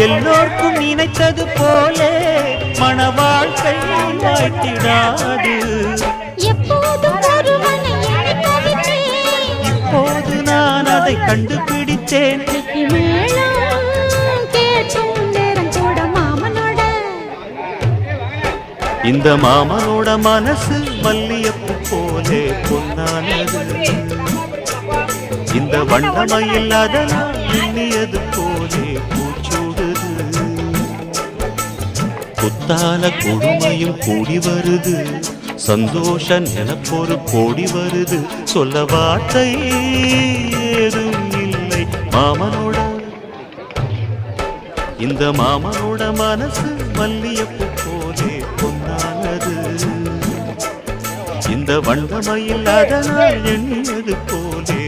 எல்லோர்க்கும் நினைத்தது போலே மன வாழ்க்கை வாய்த்திடாது. இப்போது நான் அதை கண்டுபிடித்தேன். இந்த மாமனோட மனசு மல்லியப்பு போலே பொன்னானது. இந்த வண்ணமயில் அதனால் எண்ணியது போலே பூச்சூடுது. புத்தால கொடுமையும் கூடி வருது, சந்தோஷ நினைப்பொரு கோடி வருது. சொல்ல வார்த்தை ஏதும் இல்லை மாமனோட. இந்த மாமனோட மனசு மல்லியப்பு போலே பொன்னானது. இந்த வண்ணமயில் அதனால் எண்ணியது போலே